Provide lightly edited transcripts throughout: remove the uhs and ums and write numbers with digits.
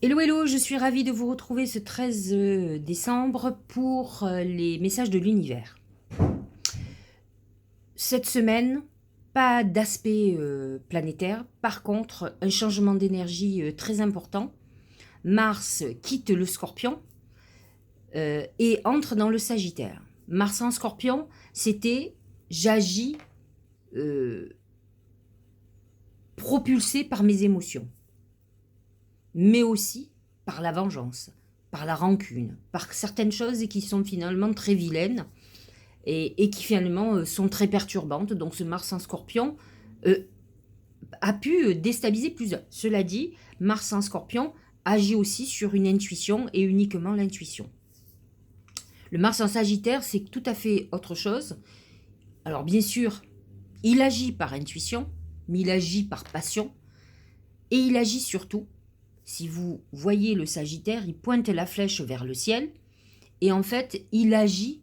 Hello, hello, je suis ravie de vous retrouver ce 13 décembre pour les messages de l'univers. Cette semaine, pas d'aspect planétaire, par contre, un changement d'énergie très important. Mars quitte le Scorpion et entre dans le Sagittaire. Mars en Scorpion, c'était j'agis euh, propulsé par mes émotions, mais aussi par la vengeance, par la rancune, par certaines choses qui sont finalement très vilaines et qui finalement sont très perturbantes. Donc ce Mars en Scorpion euh, a pu déstabiliser plusieurs. Cela dit, Mars en Scorpion agit aussi sur une intuition et uniquement l'intuition. Le Mars en Sagittaire, c'est tout à fait autre chose. Alors bien sûr, il agit par intuition, mais il agit par passion, et il agit surtout, si vous voyez le Sagittaire, il pointe la flèche vers le ciel, et en fait, il agit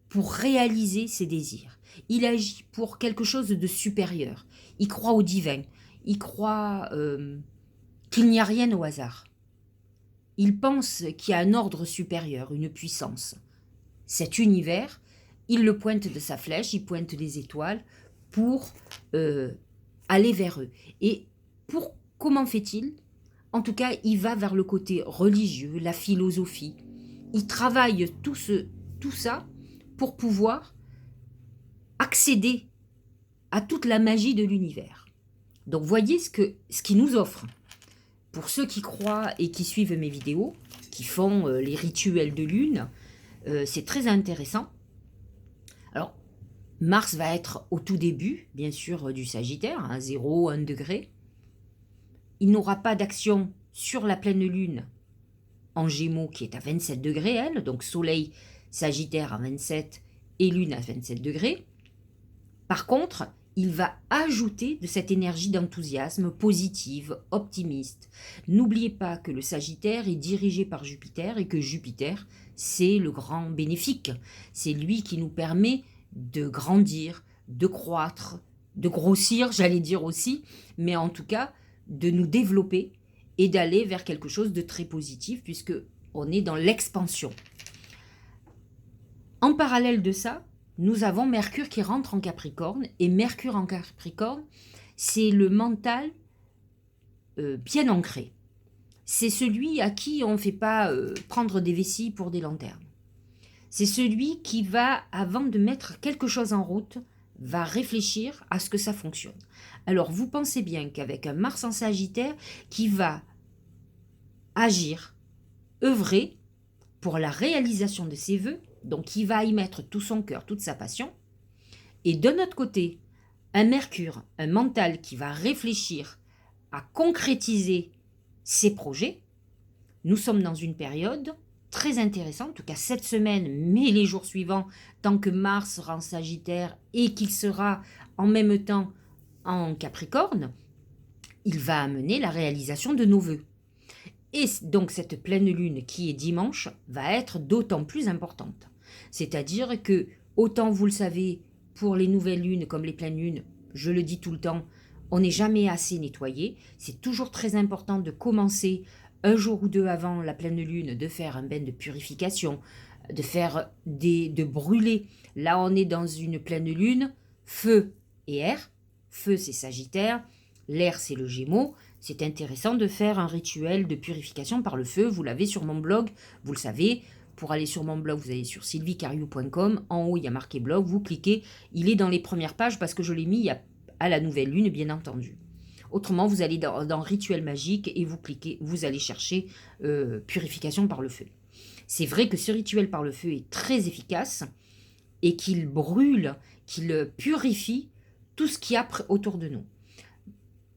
pour réaliser ses désirs. Il agit pour quelque chose de supérieur. Il croit au divin. Il croit qu'il n'y a rien au hasard. Il pense qu'il y a un ordre supérieur, une puissance. Cet univers, il le pointe de sa flèche, il pointe des étoiles pour aller vers eux. Et comment fait-il? En tout cas, il va vers le côté religieux, la philosophie. Il travaille tout ça pour pouvoir accéder à toute la magie de l'univers. Donc voyez ce qu'il nous offre. Pour ceux qui croient et qui suivent mes vidéos, qui font les rituels de lune, c'est très intéressant. Alors, Mars va être au tout début, bien sûr, du Sagittaire, à 0, 1 degré. Il n'aura pas d'action sur la pleine lune en Gémeaux qui est à 27 degrés, elle, donc Soleil Sagittaire à 27 et Lune à 27 degrés. Par contre, il va ajouter de cette énergie d'enthousiasme positive, optimiste. N'oubliez pas que le Sagittaire est dirigé par Jupiter et que Jupiter, c'est le grand bénéfique. C'est lui qui nous permet de grandir, de croître, de grossir, j'allais dire aussi, mais en tout cas, de nous développer et d'aller vers quelque chose de très positif puisque on est dans l'expansion. En parallèle de ça, nous avons Mercure qui rentre en Capricorne. Et Mercure en Capricorne, c'est le mental bien ancré. C'est celui à qui on ne fait pas prendre des vessies pour des lanternes. C'est celui qui va, avant de mettre quelque chose en route, va réfléchir à ce que ça fonctionne. Alors vous pensez bien qu'avec un Mars en Sagittaire qui va agir, œuvrer pour la réalisation de ses vœux, donc il va y mettre tout son cœur, toute sa passion. Et de notre côté, un Mercure, un mental qui va réfléchir à concrétiser ses projets. Nous sommes dans une période très intéressante, en tout cas cette semaine, mais les jours suivants, tant que Mars sera en Sagittaire et qu'il sera en même temps en Capricorne, il va amener la réalisation de nos vœux. Et donc cette pleine lune qui est dimanche va être d'autant plus importante. C'est-à-dire que, autant vous le savez, pour les nouvelles lunes comme les pleines lunes, je le dis tout le temps, on n'est jamais assez nettoyé. C'est toujours très important de commencer un jour ou deux avant la pleine lune, de faire un bain de purification, de brûler. Là, on est dans une pleine lune, feu et air. Feu, c'est Sagittaire, l'air, c'est le Gémeaux. C'est intéressant de faire un rituel de purification par le feu. Vous l'avez sur mon blog, vous le savez. Pour aller sur mon blog, vous allez sur sylviecariou.com. En haut, il y a marqué blog. Vous cliquez. Il est dans les premières pages parce que je l'ai mis à la nouvelle lune, bien entendu. Autrement, vous allez dans rituel magique et vous cliquez. Vous allez chercher purification par le feu. C'est vrai que ce rituel par le feu est très efficace et qu'il brûle, qu'il purifie tout ce qu'il y a autour de nous.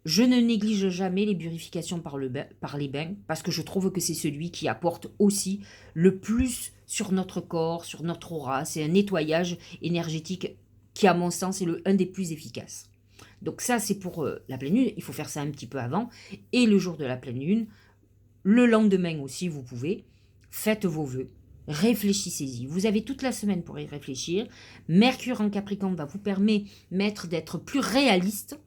Je ne néglige jamais les purifications par les bains parce que je trouve que c'est celui qui apporte aussi le plus sur notre corps, sur notre aura. C'est un nettoyage énergétique qui, à mon sens, est un des plus efficaces. Donc ça, c'est pour la pleine lune. Il faut faire ça un petit peu avant. Et le jour de la pleine lune, le lendemain aussi, vous pouvez. Faites vos vœux. Réfléchissez-y. Vous avez toute la semaine pour y réfléchir. Mercure en Capricorne va vous permettre d'être plus réaliste,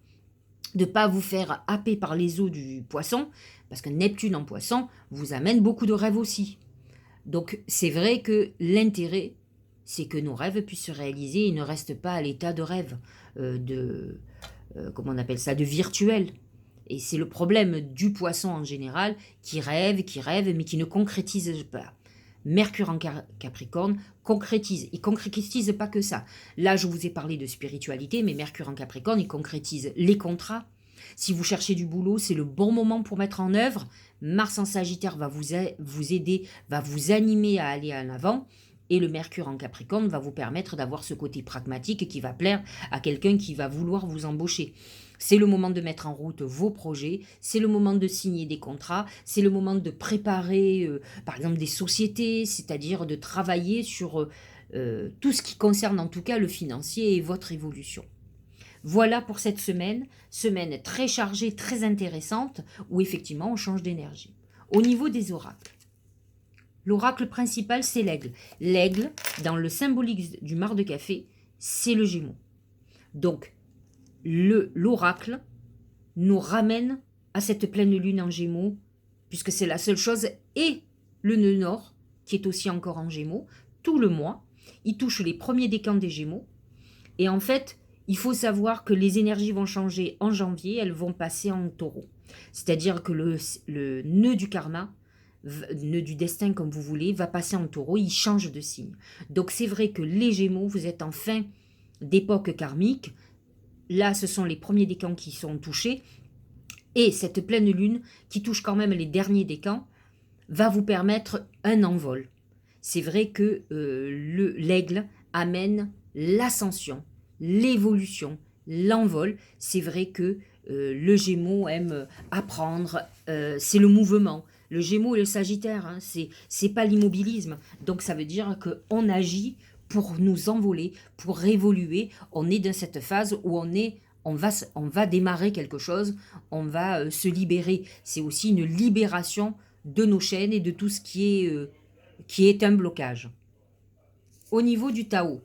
de ne pas vous faire happer par les eaux du poisson, parce que Neptune en poisson vous amène beaucoup de rêves aussi. Donc c'est vrai que l'intérêt, c'est que nos rêves puissent se réaliser et ne restent pas à l'état de rêve, comment on appelle ça, de virtuel. Et c'est le problème du poisson en général, qui rêve, mais qui ne concrétise pas. Mercure en Capricorne concrétise. Il concrétise pas que ça. Là, je vous ai parlé de spiritualité, mais Mercure en Capricorne, il concrétise les contrats. Si vous cherchez du boulot, c'est le bon moment pour mettre en œuvre. Mars en Sagittaire va vous aider, va vous animer à aller en avant. Et le Mercure en Capricorne va vous permettre d'avoir ce côté pragmatique qui va plaire à quelqu'un qui va vouloir vous embaucher. C'est le moment de mettre en route vos projets, c'est le moment de signer des contrats, c'est le moment de préparer, par exemple, des sociétés, c'est-à-dire de travailler sur tout ce qui concerne en tout cas le financier et votre évolution. Voilà pour cette semaine très chargée, très intéressante, où effectivement on change d'énergie. Au niveau des oracles, l'oracle principal c'est l'aigle. L'aigle, dans le symbolique du mar de café, c'est le Gémeaux. Donc, l'oracle nous ramène à cette pleine lune en Gémeaux, puisque c'est la seule chose, et le nœud nord, qui est aussi encore en Gémeaux, tout le mois, il touche les premiers décans des Gémeaux, et en fait, il faut savoir que les énergies vont changer en janvier, elles vont passer en taureau. C'est-à-dire que le nœud du karma, nœud du destin comme vous voulez, va passer en taureau, il change de signe. Donc c'est vrai que les Gémeaux, vous êtes en fin d'époque karmique. Là, ce sont les premiers décans qui sont touchés. Et cette pleine lune, qui touche quand même les derniers décans, va vous permettre un envol. C'est vrai que l'aigle amène l'ascension, l'évolution, l'envol. C'est vrai que le Gémeaux aime apprendre, c'est le mouvement. Le Gémeaux et le Sagittaire, hein, c'est pas l'immobilisme. Donc ça veut dire qu'on agit pour nous envoler, pour évoluer. On est dans cette phase où on va démarrer quelque chose, on va se libérer. C'est aussi une libération de nos chaînes et de tout ce qui est un blocage. Au niveau du Tao,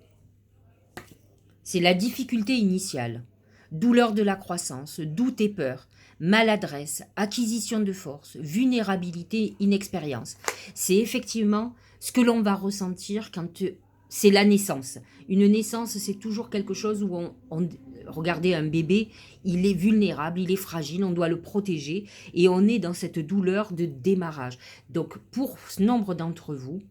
c'est la difficulté initiale, douleur de la croissance, doute et peur, maladresse, acquisition de force, vulnérabilité, inexpérience. C'est effectivement ce que l'on va ressentir quand c'est la naissance. Une naissance, c'est toujours quelque chose où regardez un bébé, il est vulnérable, il est fragile, on doit le protéger et on est dans cette douleur de démarrage. Donc pour nombre d'entre vous,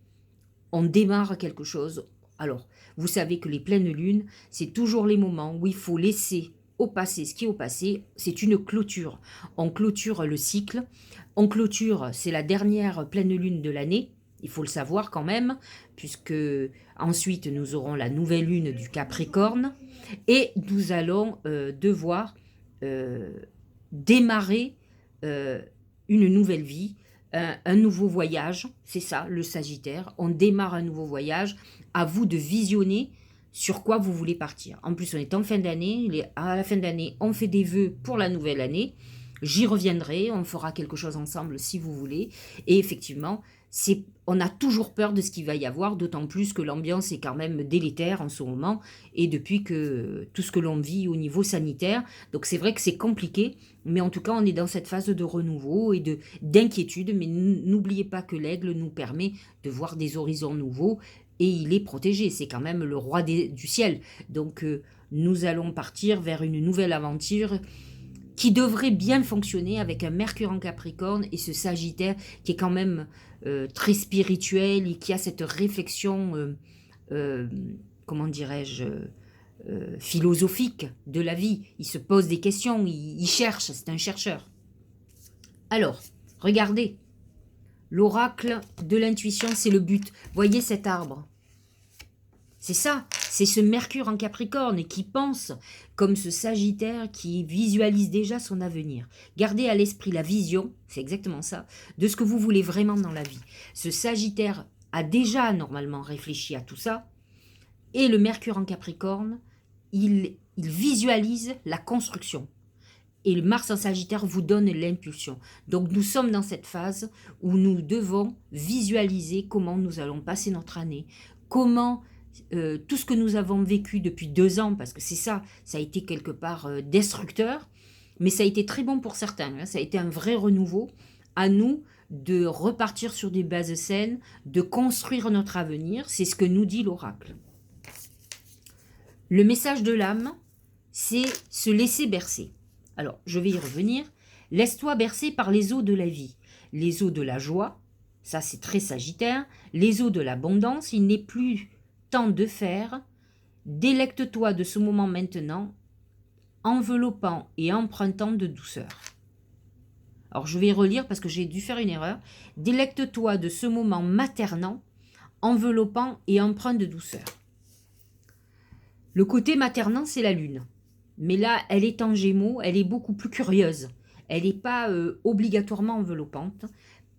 on démarre quelque chose. Alors, vous savez que les pleines lunes, c'est toujours les moments où il faut laisser au passé ce qui est au passé. C'est une clôture. On clôture le cycle. On clôture, c'est la dernière pleine lune de l'année. Il faut le savoir quand même, puisque ensuite nous aurons la nouvelle lune du Capricorne et nous allons devoir démarrer une nouvelle vie, un nouveau voyage. C'est ça, le Sagittaire. On démarre un nouveau voyage. À vous de visionner sur quoi vous voulez partir. En plus, on est en fin d'année. À la fin d'année, on fait des vœux pour la nouvelle année. J'y reviendrai, on fera quelque chose ensemble si vous voulez. Et effectivement, on a toujours peur de ce qu'il va y avoir, d'autant plus que l'ambiance est quand même délétère en ce moment, et depuis que tout ce que l'on vit au niveau sanitaire. Donc c'est vrai que c'est compliqué, mais en tout cas, on est dans cette phase de renouveau et d'inquiétude. Mais n'oubliez pas que l'aigle nous permet de voir des horizons nouveaux, et il est protégé, c'est quand même le roi du ciel. Donc nous allons partir vers une nouvelle aventure qui devrait bien fonctionner avec un Mercure en Capricorne et ce Sagittaire qui est quand même très spirituel et qui a cette réflexion, comment dirais-je, philosophique de la vie. Il se pose des questions, il cherche, c'est un chercheur. Alors, regardez, l'oracle de l'intuition, c'est le but. Voyez cet arbre. C'est ça, c'est ce Mercure en Capricorne qui pense comme ce Sagittaire qui visualise déjà son avenir. Gardez à l'esprit la vision, c'est exactement ça, de ce que vous voulez vraiment dans la vie. Ce Sagittaire a déjà normalement réfléchi à tout ça, et le Mercure en Capricorne, il visualise la construction. Et le Mars en Sagittaire vous donne l'impulsion. Donc nous sommes dans cette phase où nous devons visualiser comment nous allons passer notre année, comment tout ce que nous avons vécu depuis 2 ans, parce que c'est ça, ça a été quelque part destructeur, Mais ça a été très bon pour certains, hein. Ça a été un vrai renouveau. À nous de repartir sur des bases saines, de construire notre avenir. C'est ce que nous dit l'oracle. Le message de l'âme, c'est se laisser bercer. Alors, je vais y revenir. Laisse-toi bercer par les eaux de la vie, les eaux de la joie, ça c'est très Sagittaire, les eaux de l'abondance, il n'est plus temps de faire. Délecte-toi de ce moment maintenant, enveloppant et empruntant de douceur. Alors, je vais relire parce que j'ai dû faire une erreur. Délecte-toi de ce moment maternant, enveloppant et empreint de douceur. Le côté maternant, c'est la lune. Mais là, elle est en Gémeaux, elle est beaucoup plus curieuse. Elle n'est pas obligatoirement enveloppante.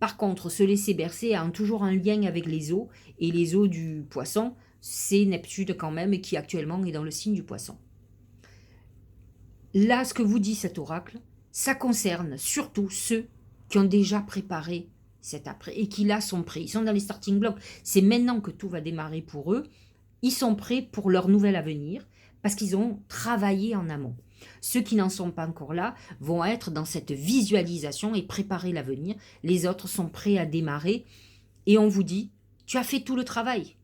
Par contre, se laisser bercer a toujours un lien avec les eaux. Et les eaux du poisson, c'est Neptune quand même, qui actuellement est dans le signe du poisson. Là, ce que vous dit cet oracle, ça concerne surtout ceux qui ont déjà préparé cet après et qui là sont prêts. Ils sont dans les starting blocks. C'est maintenant que tout va démarrer pour eux. Ils sont prêts pour leur nouvel avenir parce qu'ils ont travaillé en amont. Ceux qui n'en sont pas encore là vont être dans cette visualisation et préparer l'avenir. Les autres sont prêts à démarrer et on vous dit, tu as fait tout le travail.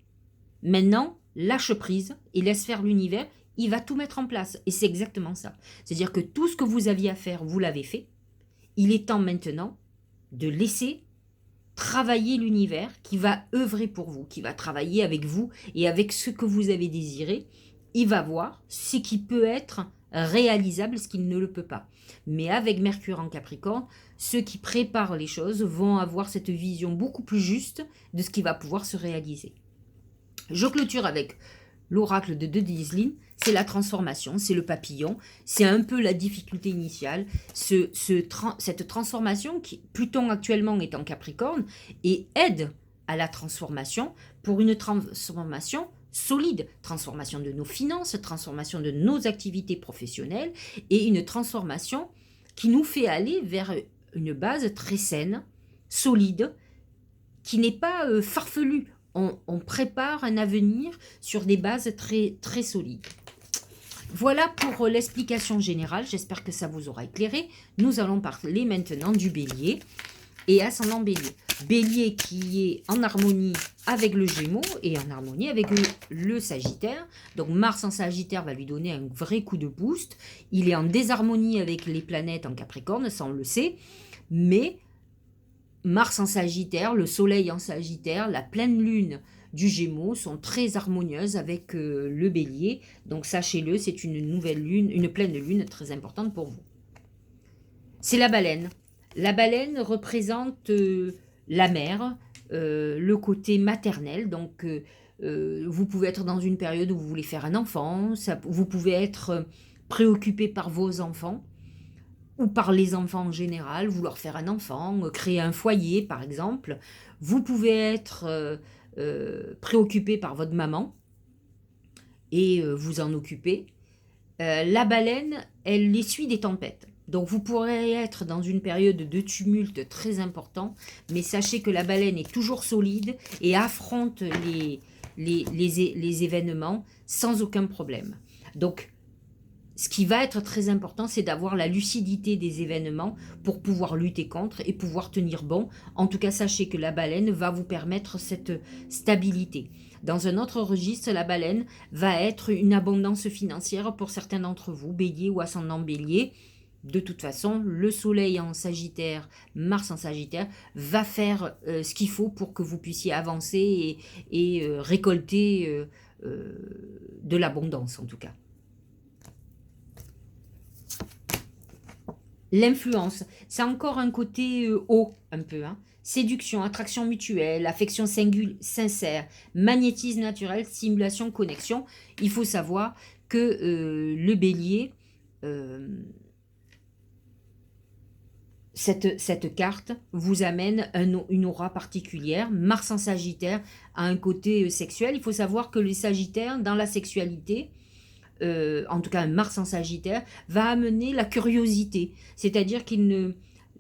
Maintenant, lâche prise et laisse faire l'univers. Il va tout mettre en place. Et c'est exactement ça. C'est-à-dire que tout ce que vous aviez à faire, vous l'avez fait. Il est temps maintenant de laisser travailler l'univers qui va œuvrer pour vous, qui va travailler avec vous et avec ce que vous avez désiré. Il va voir ce qui peut être réalisable, ce qu'il ne le peut pas. Mais avec Mercure en Capricorne, ceux qui préparent les choses vont avoir cette vision beaucoup plus juste de ce qui va pouvoir se réaliser. Je clôture avec l'oracle de Deuxiline, c'est la transformation, c'est le papillon, c'est un peu la difficulté initiale, cette transformation qui, Pluton actuellement est en Capricorne, et aide à la transformation pour une transformation solide, transformation de nos finances, transformation de nos activités professionnelles, et une transformation qui nous fait aller vers une base très saine, solide, qui n'est pas farfelue. On prépare un avenir sur des bases très, très solides. Voilà pour l'explication générale, j'espère que ça vous aura éclairé. Nous allons parler maintenant du Bélier et ascendant Bélier. Bélier qui est en harmonie avec le Gémeaux et en harmonie avec le Sagittaire. Donc Mars en Sagittaire va lui donner un vrai coup de boost. Il est en désharmonie avec les planètes en Capricorne, ça on le sait, mais Mars en Sagittaire, le Soleil en Sagittaire, la pleine lune du Gémeaux sont très harmonieuses avec le Bélier. Donc sachez-le, c'est une nouvelle lune, une pleine lune très importante pour vous. C'est la baleine. La baleine représente la mer, le côté maternel. Donc vous pouvez être dans une période où vous voulez faire un enfant, vous pouvez être préoccupé par vos enfants, ou par les enfants en général, vouloir faire un enfant, créer un foyer par exemple. Vous pouvez être préoccupé par votre maman et vous en occuper. La baleine, elle essuie des tempêtes. Donc vous pourrez être dans une période de tumulte très important, mais sachez que la baleine est toujours solide et affronte les événements sans aucun problème. Donc, ce qui va être très important, c'est d'avoir la lucidité des événements pour pouvoir lutter contre et pouvoir tenir bon. En tout cas, sachez que la baleine va vous permettre cette stabilité. Dans un autre registre, la baleine va être une abondance financière pour certains d'entre vous, Bélier ou ascendant Bélier. De toute façon, le Soleil en Sagittaire, Mars en Sagittaire, va faire ce qu'il faut pour que vous puissiez avancer et récolter de l'abondance en tout cas. L'influence, c'est encore un côté haut, un peu. Hein. Séduction, attraction mutuelle, affection sincère, magnétisme naturel, stimulation, connexion. Il faut savoir que le Bélier, cette carte vous amène une aura particulière. Mars en Sagittaire a un côté sexuel. Il faut savoir que les Sagittaires, dans la sexualité, en tout cas un Mars en Sagittaire, va amener la curiosité. C'est-à-dire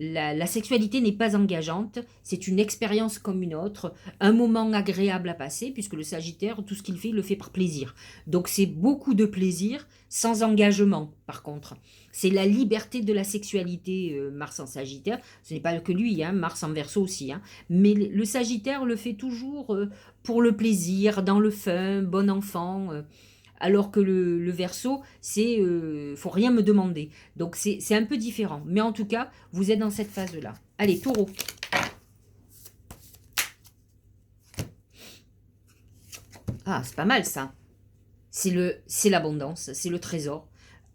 La sexualité n'est pas engageante, c'est une expérience comme une autre, un moment agréable à passer, puisque le Sagittaire, tout ce qu'il fait, il le fait par plaisir. Donc c'est beaucoup de plaisir sans engagement, par contre. C'est la liberté de la sexualité, Mars en Sagittaire. Ce n'est pas que lui, hein, Mars en Verseau aussi. Hein. Mais le Sagittaire le fait toujours pour le plaisir, dans le fun, bon enfant. Alors que le Verseau, c'est faut rien me demander. Donc c'est un peu différent. Mais en tout cas, vous êtes dans cette phase-là. Allez, Taureau. Ah, c'est pas mal ça. C'est l'abondance, c'est le trésor.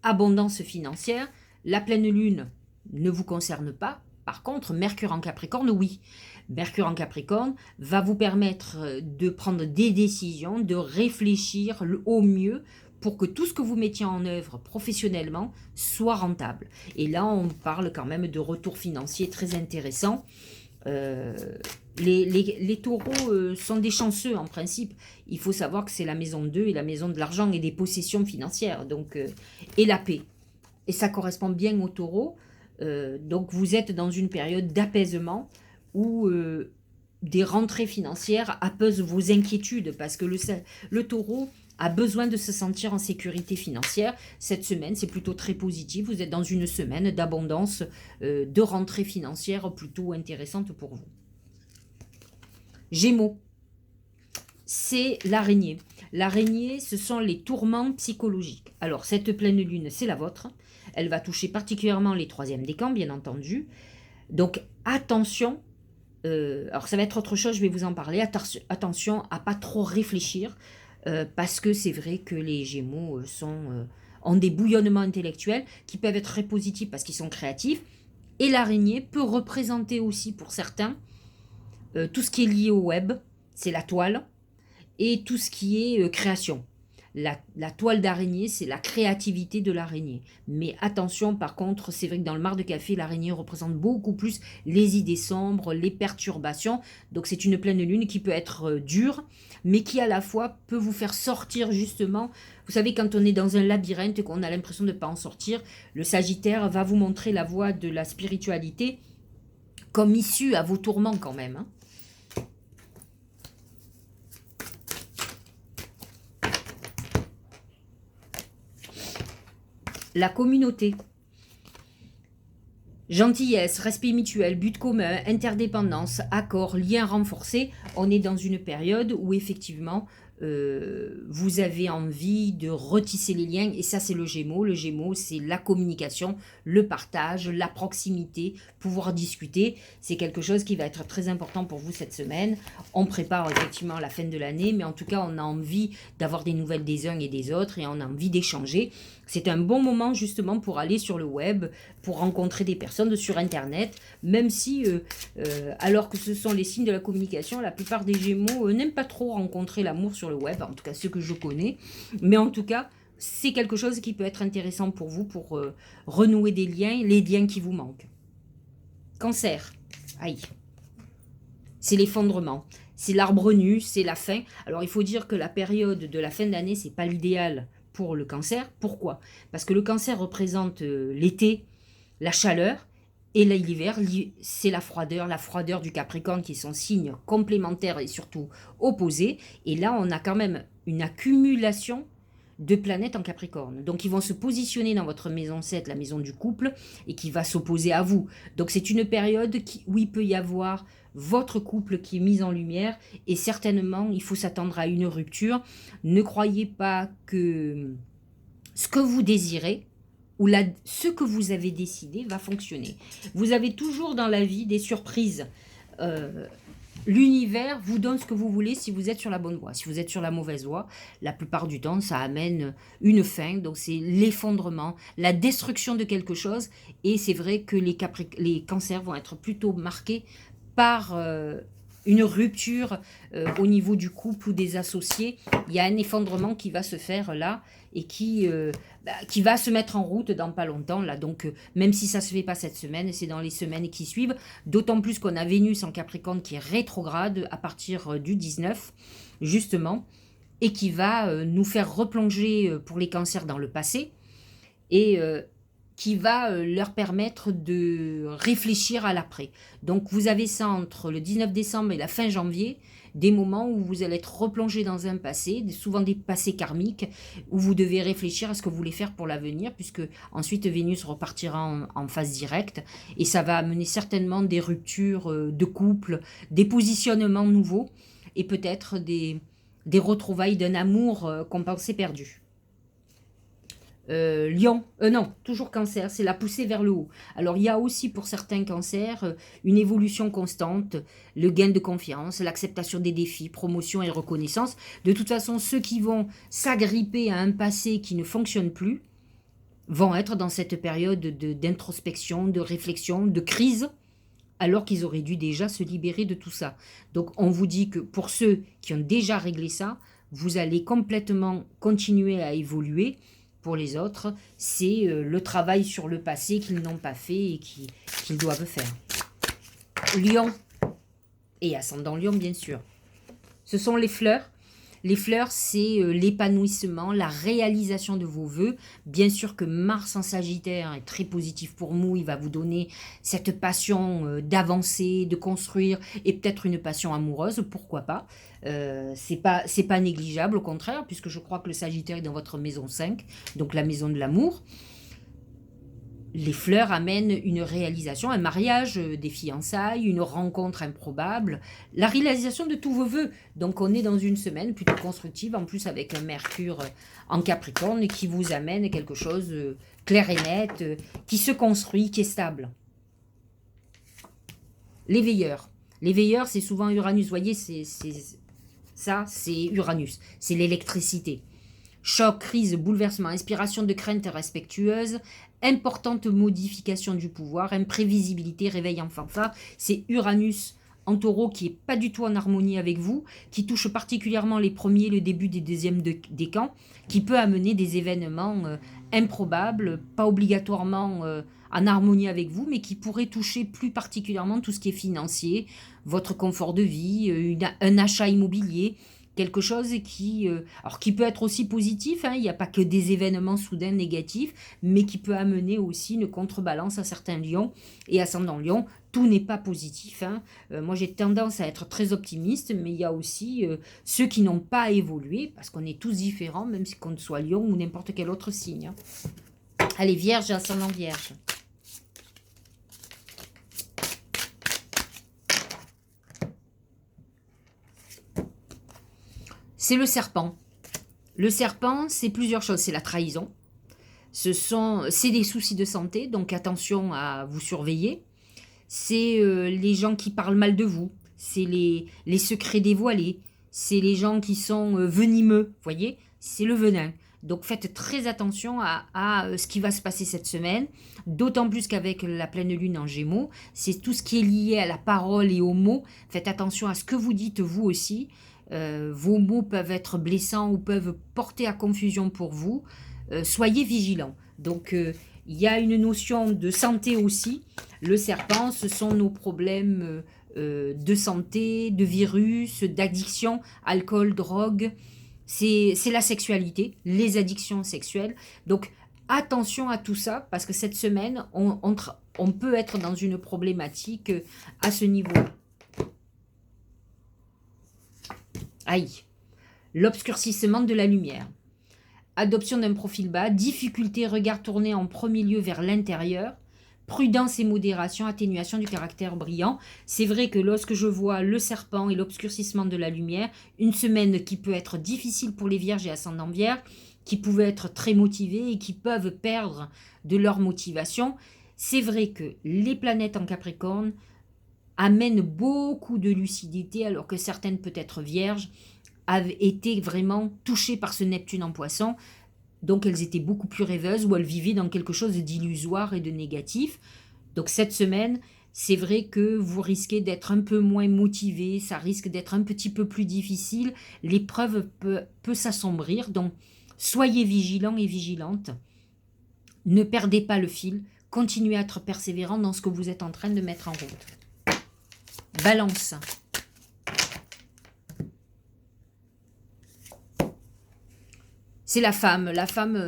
Abondance financière. La pleine lune ne vous concerne pas. Par contre, Mercure en Capricorne, oui. Mercure en Capricorne va vous permettre de prendre des décisions, de réfléchir au mieux pour que tout ce que vous mettiez en œuvre professionnellement soit rentable. Et là, on parle quand même de retours financiers très intéressants. Euh, les taureaux sont des chanceux en principe. Il faut savoir que c'est la maison 2 et la maison de l'argent et des possessions financières. Donc, et la paix. Et ça correspond bien aux taureaux. Donc vous êtes dans une période d'apaisement où des rentrées financières apaisent vos inquiétudes parce que le taureau a besoin de se sentir en sécurité financière. Cette semaine, c'est plutôt très positif. Vous êtes dans une semaine d'abondance, de rentrées financières plutôt intéressantes pour vous. Gémeaux, c'est l'araignée. L'araignée, ce sont les tourments psychologiques. Alors, cette pleine lune, c'est la vôtre. Elle va toucher particulièrement les troisièmes décans, bien entendu. Donc, attention. Alors, ça va être autre chose, je vais vous en parler. Attention à pas trop réfléchir. Parce que c'est vrai que les Gémeaux ont des bouillonnements intellectuels qui peuvent être très positifs parce qu'ils sont créatifs. Et l'araignée peut représenter aussi pour certains tout ce qui est lié au web, c'est la toile, et tout ce qui est création. La toile d'araignée, c'est la créativité de l'araignée. Mais attention, par contre, c'est vrai que dans le mar de café, l'araignée représente beaucoup plus les idées sombres, les perturbations. Donc c'est une pleine lune qui peut être dure, mais qui à la fois peut vous faire sortir justement. Vous savez, quand on est dans un labyrinthe et qu'on a l'impression de ne pas en sortir, le Sagittaire va vous montrer la voie de la spiritualité comme issue à vos tourments quand même. Hein. La communauté. Gentillesse, respect mutuel, but commun, interdépendance, accord, lien renforcé. On est dans une période où effectivement vous avez envie de retisser les liens et ça c'est le Gémeaux. Le Gémeaux c'est la communication, le partage, la proximité, pouvoir discuter. C'est quelque chose qui va être très important pour vous cette semaine. On prépare effectivement la fin de l'année mais en tout cas on a envie d'avoir des nouvelles des uns et des autres et on a envie d'échanger. C'est un bon moment justement pour aller sur le web, pour rencontrer des personnes sur Internet, même si, alors que ce sont les signes de la communication, la plupart des Gémeaux n'aiment pas trop rencontrer l'amour sur le web, en tout cas ceux que je connais. Mais en tout cas, c'est quelque chose qui peut être intéressant pour vous, pour renouer des liens, les liens qui vous manquent. Cancer, aïe, c'est l'effondrement. C'est l'arbre nu, c'est la fin. Alors il faut dire que la période de la fin d'année, c'est pas l'idéal pour le cancer. Pourquoi? Parce que le cancer représente l'été, la chaleur, et l'hiver, c'est la froideur du Capricorne qui sont signes complémentaires et surtout opposés. Et là, on a quand même une accumulation de planètes en Capricorne. Donc, ils vont se positionner dans votre maison 7, la maison du couple, et qui va s'opposer à vous. Donc, c'est une période où il peut y avoir votre couple qui est mis en lumière, et certainement, il faut s'attendre à une rupture. Ne croyez pas que ce que vous désirez, ou ce que vous avez décidé va fonctionner. Vous avez toujours dans la vie des surprises. L'univers vous donne ce que vous voulez si vous êtes sur la bonne voie. Si vous êtes sur la mauvaise voie, la plupart du temps, ça amène une fin. Donc, c'est l'effondrement, la destruction de quelque chose. Et c'est vrai que les cancers vont être plutôt marqués par une rupture au niveau du couple ou des associés. Il y a un effondrement qui va se faire là et qui va se mettre en route dans pas longtemps. Là. Donc, même si ça ne se fait pas cette semaine, c'est dans les semaines qui suivent. D'autant plus qu'on a Vénus en Capricorne qui est rétrograde à partir du 19, justement, et qui va nous faire replonger pour les cancers dans le passé. Et qui va leur permettre de réfléchir à l'après. Donc vous avez ça entre le 19 décembre et la fin janvier, des moments où vous allez être replongé dans un passé, souvent des passés karmiques, où vous devez réfléchir à ce que vous voulez faire pour l'avenir, puisque ensuite Vénus repartira en phase directe, et ça va amener certainement des ruptures de couple, des positionnements nouveaux, et peut-être des retrouvailles d'un amour qu'on pensait perdu. Lion, non, toujours cancer, c'est la poussée vers le haut. Alors il y a aussi pour certains cancers une évolution constante, le gain de confiance, l'acceptation des défis, promotion et reconnaissance. De toute façon, ceux qui vont s'agripper à un passé qui ne fonctionne plus vont être dans cette période d'introspection, de réflexion, de crise, alors qu'ils auraient dû déjà se libérer de tout ça. Donc on vous dit que pour ceux qui ont déjà réglé ça, vous allez complètement continuer à évoluer. Pour les autres, c'est le travail sur le passé qu'ils n'ont pas fait et qu'ils doivent faire. Lion, et ascendant Lion bien sûr. Ce sont les fleurs. Les fleurs, c'est l'épanouissement, la réalisation de vos vœux. Bien sûr que Mars en Sagittaire est très positif pour vous. Il va vous donner cette passion d'avancer, de construire et peut-être une passion amoureuse, pourquoi pas. C'est pas négligeable, au contraire, puisque je crois que le Sagittaire est dans votre maison 5, donc la maison de l'amour. Les fleurs amènent une réalisation, un mariage, des fiançailles, une rencontre improbable, la réalisation de tous vos vœux. Donc on est dans une semaine plutôt constructive, en plus avec un Mercure en Capricorne qui vous amène quelque chose clair et net, qui se construit, qui est stable. Les veilleurs. Les veilleurs, c'est souvent Uranus. Vous voyez, ça, c'est Uranus. C'est l'électricité. Choc, crise, bouleversement, inspiration de crainte respectueuse, importante modification du pouvoir, imprévisibilité, réveil en fanfare. C'est Uranus en taureau qui n'est pas du tout en harmonie avec vous, qui touche particulièrement les premiers, le début des deuxièmes décans, qui peut amener des événements improbables, pas obligatoirement en harmonie avec vous, mais qui pourrait toucher plus particulièrement tout ce qui est financier, votre confort de vie, un achat immobilier, quelque chose qui peut être aussi positif, hein, il n'y a pas que des événements soudains négatifs, mais qui peut amener aussi une contrebalance à certains lions et ascendant lion. Tout n'est pas positif. Hein. Moi, j'ai tendance à être très optimiste, mais il y a aussi ceux qui n'ont pas évolué, parce qu'on est tous différents, même si qu'on soit lion ou n'importe quel autre signe. Hein. Allez, vierge et ascendant vierge. C'est le serpent. Le serpent, c'est plusieurs choses. C'est la trahison. C'est des soucis de santé, donc attention à vous surveiller. C'est les gens qui parlent mal de vous. C'est les secrets dévoilés. C'est les gens qui sont venimeux. Vous voyez, c'est le venin. Donc faites très attention à ce qui va se passer cette semaine. D'autant plus qu'avec la pleine lune en Gémeaux, c'est tout ce qui est lié à la parole et aux mots. Faites attention à ce que vous dites vous aussi. Vos mots peuvent être blessants ou peuvent porter à confusion pour vous. Soyez vigilants. Donc, il y a une notion de santé aussi. Le serpent, ce sont nos problèmes de santé, de virus, d'addiction, alcool, drogue. C'est la sexualité, les addictions sexuelles. Donc, attention à tout ça, parce que cette semaine, on peut être dans une problématique à ce niveau-là. Aïe. L'obscurcissement de la lumière. Adoption d'un profil bas, difficulté, regard tourné en premier lieu vers l'intérieur, prudence et modération, atténuation du caractère brillant. C'est vrai que lorsque je vois le serpent et l'obscurcissement de la lumière, une semaine qui peut être difficile pour les vierges et ascendants vierges, qui pouvaient être très motivés et qui peuvent perdre de leur motivation, c'est vrai que les planètes en Capricorne amènent beaucoup de lucidité, alors que certaines, peut-être vierges, avaient été vraiment touchées par ce Neptune en Poisson. Donc elles étaient beaucoup plus rêveuses, ou elles vivaient dans quelque chose d'illusoire et de négatif. Donc cette semaine, c'est vrai que vous risquez d'être un peu moins motivé, ça risque d'être un petit peu plus difficile, l'épreuve peut s'assombrir, donc soyez vigilants et vigilantes. Ne perdez pas le fil, continuez à être persévérant dans ce que vous êtes en train de mettre en route. Balance. C'est la femme,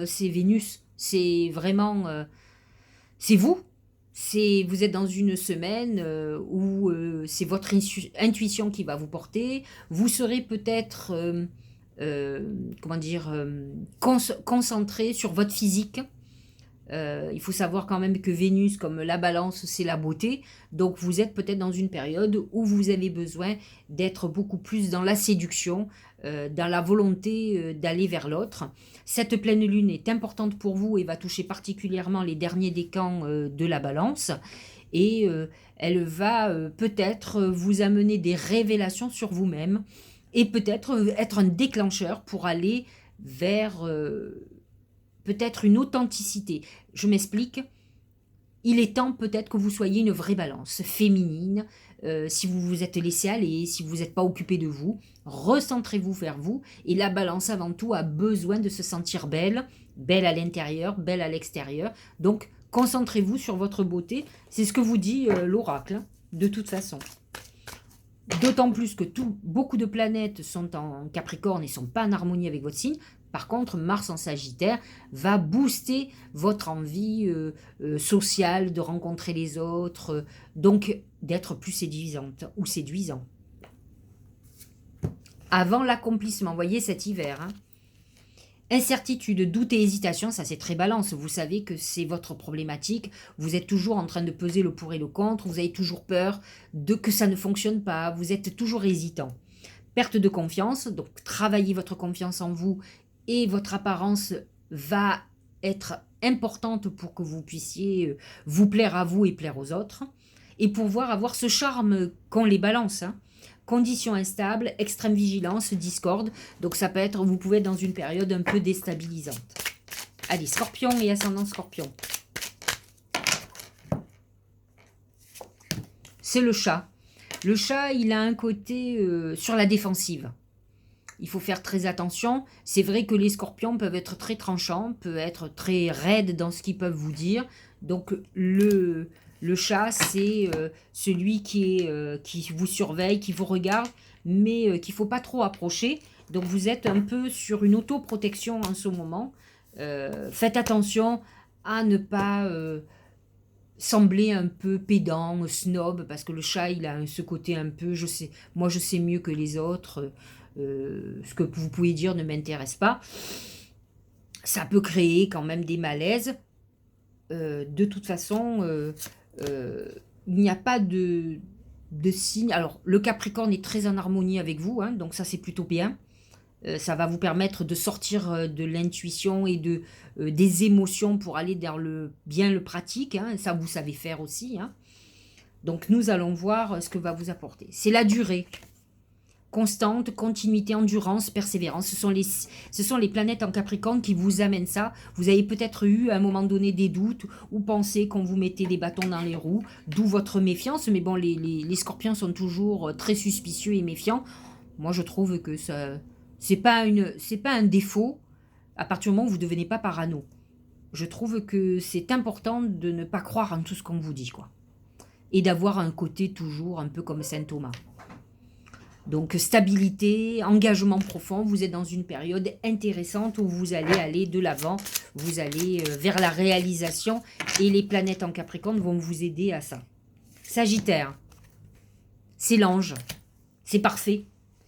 c'est Vénus, c'est vraiment c'est vous. Vous êtes dans une semaine où c'est votre intuition qui va vous porter. Vous serez peut-être, comment dire, concentré sur votre physique. Il faut savoir quand même que Vénus, comme la balance, c'est la beauté. Donc vous êtes peut-être dans une période où vous avez besoin d'être beaucoup plus dans la séduction, dans la volonté d'aller vers l'autre. Cette pleine lune est importante pour vous et va toucher particulièrement les derniers décans de la balance. Et elle va peut-être vous amener des révélations sur vous-même et peut-être être un déclencheur pour aller vers peut-être une authenticité. Je m'explique. Il est temps peut-être que vous soyez une vraie balance féminine. Si vous vous êtes laissé aller, si vous n'êtes pas occupé de vous, recentrez-vous vers vous. Et la balance avant tout a besoin de se sentir belle, belle à l'intérieur, belle à l'extérieur. Donc concentrez-vous sur votre beauté. C'est ce que vous dit l'oracle, hein, de toute façon. D'autant plus que beaucoup de planètes sont en Capricorne et ne sont pas en harmonie avec votre signe. Par contre, Mars en Sagittaire va booster votre envie sociale, de rencontrer les autres, donc d'être plus séduisante ou séduisant. Avant l'accomplissement, voyez cet hiver. Hein. Incertitude, doute et hésitation, ça c'est très balance. Vous savez que c'est votre problématique. Vous êtes toujours en train de peser le pour et le contre. Vous avez toujours peur de que ça ne fonctionne pas. Vous êtes toujours hésitant. Perte de confiance, donc travaillez votre confiance en vous et votre apparence va être importante pour que vous puissiez vous plaire à vous et plaire aux autres. Et pouvoir avoir ce charme qu'ont les balances. Hein. Conditions instables, extrême vigilance, discorde. Donc ça peut être, vous pouvez être dans une période un peu déstabilisante. Allez, Scorpion et ascendant Scorpion. C'est le chat. Le chat, il a un côté sur la défensive. Il faut faire très attention. C'est vrai que les scorpions peuvent être très tranchants, peuvent être très raides dans ce qu'ils peuvent vous dire. Donc le chat, c'est celui qui vous surveille, qui vous regarde, mais qu'il ne faut pas trop approcher. Donc vous êtes un peu sur une autoprotection en ce moment. Faites attention à ne pas sembler un peu pédant, snob, parce que le chat, il a ce côté un peu, moi je sais mieux que les autres, ce que vous pouvez dire ne m'intéresse pas. Ça peut créer quand même des malaises. De toute façon, il n'y a pas de signe. Alors, le Capricorne est très en harmonie avec vous, hein, donc ça c'est plutôt bien. Ça va vous permettre de sortir de l'intuition et des émotions pour aller vers le pratique. Hein, ça, vous savez faire aussi. Hein. Donc, nous allons voir ce que va vous apporter. C'est la durée. Constante, continuité, endurance, persévérance. Ce sont les planètes en Capricorne qui vous amènent ça. Vous avez peut-être eu à un moment donné des doutes ou pensé qu'on vous mettait des bâtons dans les roues, d'où votre méfiance. Mais bon, les scorpions sont toujours très suspicieux et méfiants. Moi, je trouve que ça, c'est pas un défaut à partir du moment où vous ne devenez pas parano. Je trouve que c'est important de ne pas croire en tout ce qu'on vous dit, quoi. Et d'avoir un côté toujours un peu comme Saint Thomas. Donc stabilité, engagement profond, vous êtes dans une période intéressante où vous allez aller de l'avant, vous allez vers la réalisation et les planètes en Capricorne vont vous aider à ça. Sagittaire, c'est l'ange, c'est parfait,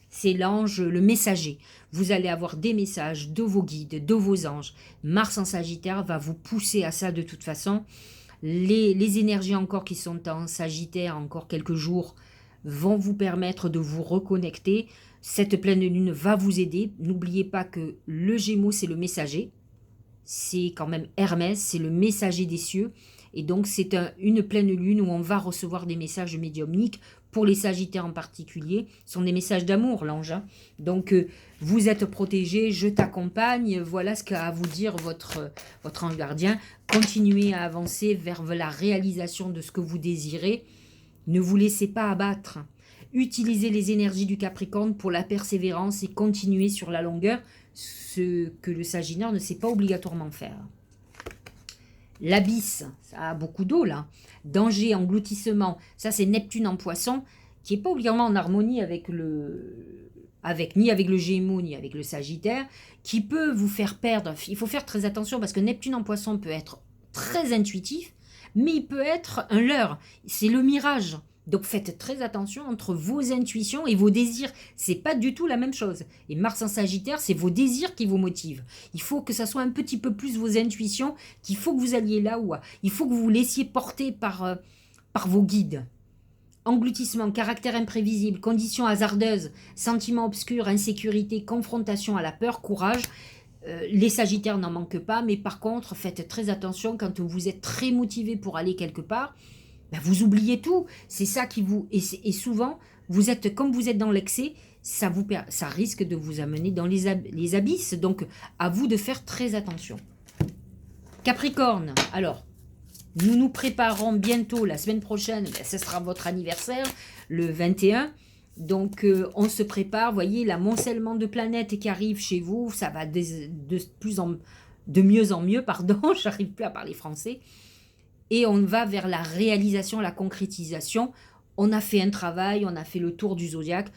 c'est l'ange, le messager. Vous allez avoir des messages de vos guides, de vos anges. Mars en Sagittaire va vous pousser à ça de toute façon. Les énergies encore qui sont en Sagittaire, encore quelques jours, vont vous permettre de vous reconnecter. Cette pleine lune va vous aider. N'oubliez pas que le Gémeaux, c'est le messager. C'est quand même Hermès, c'est le messager des cieux. Et donc, c'est une pleine lune où on va recevoir des messages médiumniques. Pour les Sagittaires en particulier, ce sont des messages d'amour, l'ange. Hein. Donc, vous êtes protégé, je t'accompagne. Voilà ce qu'a à vous dire votre ange gardien. Continuez à avancer vers la réalisation de ce que vous désirez. Ne vous laissez pas abattre. Utilisez les énergies du Capricorne pour la persévérance et continuez sur la longueur, ce que le Sagittaire ne sait pas obligatoirement faire. L'abysse, ça a beaucoup d'eau là. Danger, engloutissement, ça c'est Neptune en Poisson, qui n'est pas obligatoirement en harmonie ni avec le Gémeaux, ni avec le Sagittaire, qui peut vous faire perdre. Il faut faire très attention parce que Neptune en Poisson peut être très intuitif, mais il peut être un leurre. C'est le mirage. Donc faites très attention entre vos intuitions et vos désirs. C'est pas du tout la même chose. Et Mars en Sagittaire, c'est vos désirs qui vous motivent. Il faut que ça soit un petit peu plus vos intuitions, qu'il faut que vous alliez là où il faut que vous vous laissiez porter par vos guides. Engloutissement, caractère imprévisible, conditions hasardeuses, sentiments obscurs, insécurité, confrontation à la peur, courage. Les Sagittaires n'en manquent pas, mais par contre, faites très attention quand vous êtes très motivé pour aller quelque part. Ben vous oubliez tout. C'est ça qui vous... Et souvent, comme vous êtes dans l'excès, ça risque de vous amener dans les abysses. Donc, à vous de faire très attention. Capricorne, alors... Nous nous préparons bientôt, la semaine prochaine, ce sera votre anniversaire, le 21. Donc, on se prépare. Vous voyez, l'amoncellement de planètes qui arrive chez vous, ça va de mieux en mieux, pardon, j'arrive plus à parler français. Et on va vers la réalisation, la concrétisation. On a fait un travail, on a fait le tour du zodiaque.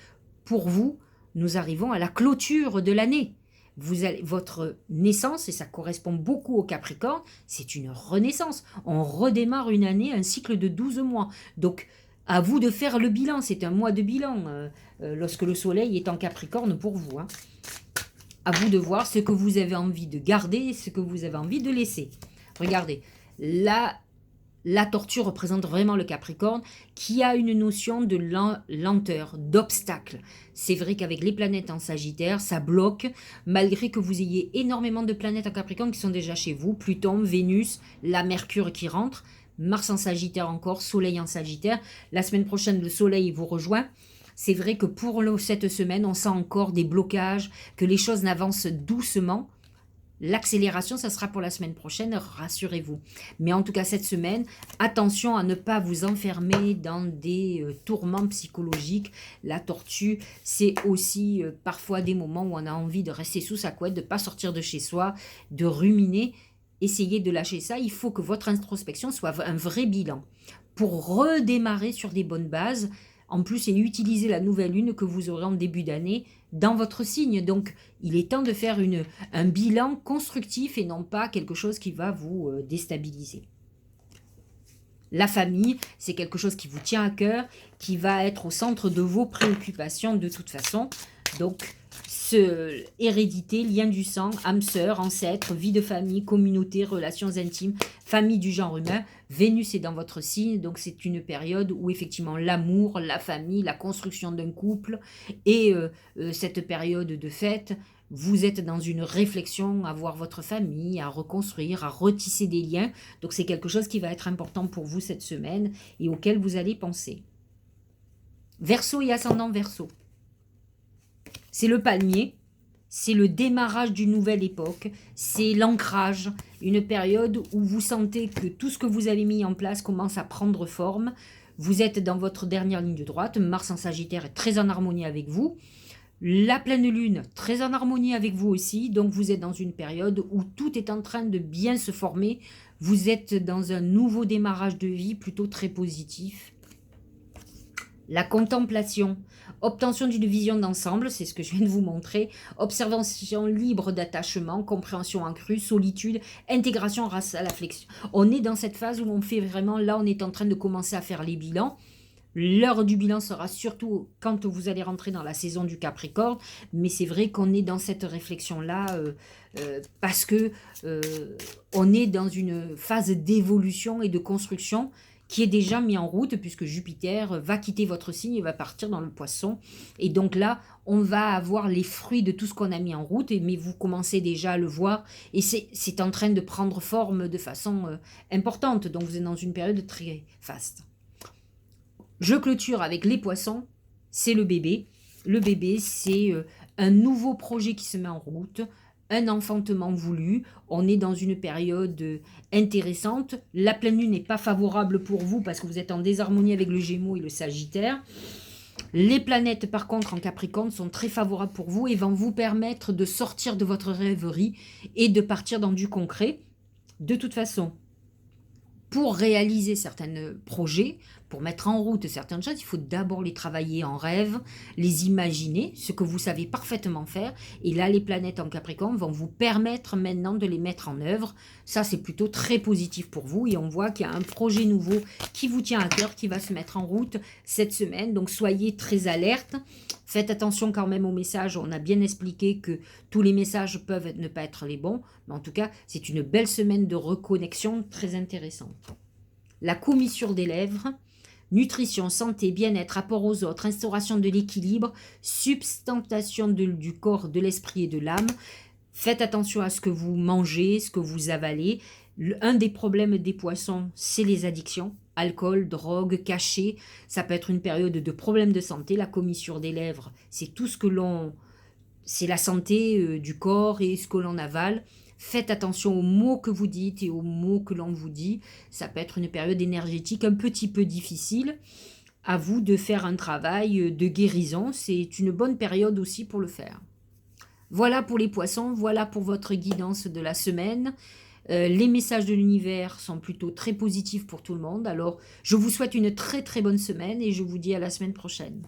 Pour vous, nous arrivons à la clôture de l'année. Votre naissance, et ça correspond beaucoup au Capricorne, c'est une renaissance. On redémarre une année, un cycle de 12 mois. Donc, à vous de faire le bilan. C'est un mois de bilan lorsque le soleil est en Capricorne pour vous. Hein. À vous de voir ce que vous avez envie de garder et ce que vous avez envie de laisser. Regardez, la tortue représente vraiment le Capricorne qui a une notion de lenteur, d'obstacle. C'est vrai qu'avec les planètes en Sagittaire, ça bloque, malgré que vous ayez énormément de planètes en Capricorne qui sont déjà chez vous. Pluton, Vénus, la Mercure qui rentre, Mars en Sagittaire encore, Soleil en Sagittaire. La semaine prochaine, le Soleil vous rejoint. C'est vrai que pour cette semaine, on sent encore des blocages, que les choses n'avancent doucement. L'accélération, ça sera pour la semaine prochaine, rassurez-vous. Mais en tout cas, cette semaine, attention à ne pas vous enfermer dans des tourments psychologiques. La tortue, c'est aussi parfois des moments où on a envie de rester sous sa couette, de ne pas sortir de chez soi, de ruminer. Essayez de lâcher ça. Il faut que votre introspection soit un vrai bilan pour redémarrer sur des bonnes bases. En plus, et utiliser la nouvelle lune que vous aurez en début d'année dans votre signe. Donc, il est temps de faire un bilan constructif et non pas quelque chose qui va vous déstabiliser. La famille, c'est quelque chose qui vous tient à cœur, qui va être au centre de vos préoccupations de toute façon. Donc, hérédité, lien du sang, âme sœur, ancêtre, vie de famille, communauté, relations intimes, famille du genre humain. Vénus est dans votre signe, donc c'est une période où effectivement l'amour, la famille, la construction d'un couple et cette période de fête, vous êtes dans une réflexion à voir votre famille, à reconstruire, à retisser des liens. Donc c'est quelque chose qui va être important pour vous cette semaine et auquel vous allez penser. Verseau et ascendant Verseau. C'est le palmier, c'est le démarrage d'une nouvelle époque, c'est l'ancrage, une période où vous sentez que tout ce que vous avez mis en place commence à prendre forme. Vous êtes dans votre dernière ligne de droite, Mars en Sagittaire est très en harmonie avec vous. La pleine lune, très en harmonie avec vous aussi, donc vous êtes dans une période où tout est en train de bien se former. Vous êtes dans un nouveau démarrage de vie plutôt très positif. La contemplation, obtention d'une vision d'ensemble, c'est ce que je viens de vous montrer, observation libre d'attachement, compréhension accrue, solitude, intégration grâce à la flexion. On est dans cette phase où on fait vraiment, là on est en train de commencer à faire les bilans. L'heure du bilan sera surtout quand vous allez rentrer dans la saison du Capricorne, mais c'est vrai qu'on est dans cette réflexion-là parce que on est dans une phase d'évolution et de construction qui est déjà mis en route puisque Jupiter va quitter votre signe et va partir dans le Poisson. Et donc là, on va avoir les fruits de tout ce qu'on a mis en route, mais vous commencez déjà à le voir et c'est en train de prendre forme de façon importante. Donc vous êtes dans une période très faste. Je clôture avec les Poissons, c'est le bébé. Le bébé, c'est un nouveau projet qui se met en route, un enfantement voulu. On est dans une période intéressante. La pleine lune n'est pas favorable pour vous parce que vous êtes en désharmonie avec le Gémeaux et le Sagittaire. Les planètes, par contre, en Capricorne, sont très favorables pour vous et vont vous permettre de sortir de votre rêverie et de partir dans du concret. De toute façon, Pour réaliser certains projets, pour mettre en route certaines choses, il faut d'abord les travailler en rêve, les imaginer, ce que vous savez parfaitement faire. Et là, les planètes en Capricorne vont vous permettre maintenant de les mettre en œuvre. Ça, c'est plutôt très positif pour vous. Et on voit qu'il y a un projet nouveau qui vous tient à cœur, qui va se mettre en route cette semaine. Donc, soyez très alerte. Faites attention quand même aux messages. On a bien expliqué que tous les messages peuvent ne pas être les bons. Mais en tout cas, c'est une belle semaine de reconnexion très intéressante. La commissure des lèvres, nutrition, santé, bien-être, rapport aux autres, instauration de l'équilibre, substantation du corps, de l'esprit et de l'âme. Faites attention à ce que vous mangez, ce que vous avalez. Un des problèmes des poissons, c'est les addictions. Alcool, drogue, cachet. Ça peut être une période de problèmes de santé. La commissure des lèvres, c'est tout ce que l'on... C'est la santé du corps et ce que l'on avale. Faites attention aux mots que vous dites et aux mots que l'on vous dit. Ça peut être une période énergétique un petit peu difficile. À vous de faire un travail de guérison. C'est une bonne période aussi pour le faire. Voilà pour les poissons, voilà pour votre guidance de la semaine. Les messages de l'univers sont plutôt très positifs pour tout le monde. Alors, je vous souhaite une très très bonne semaine et je vous dis à la semaine prochaine.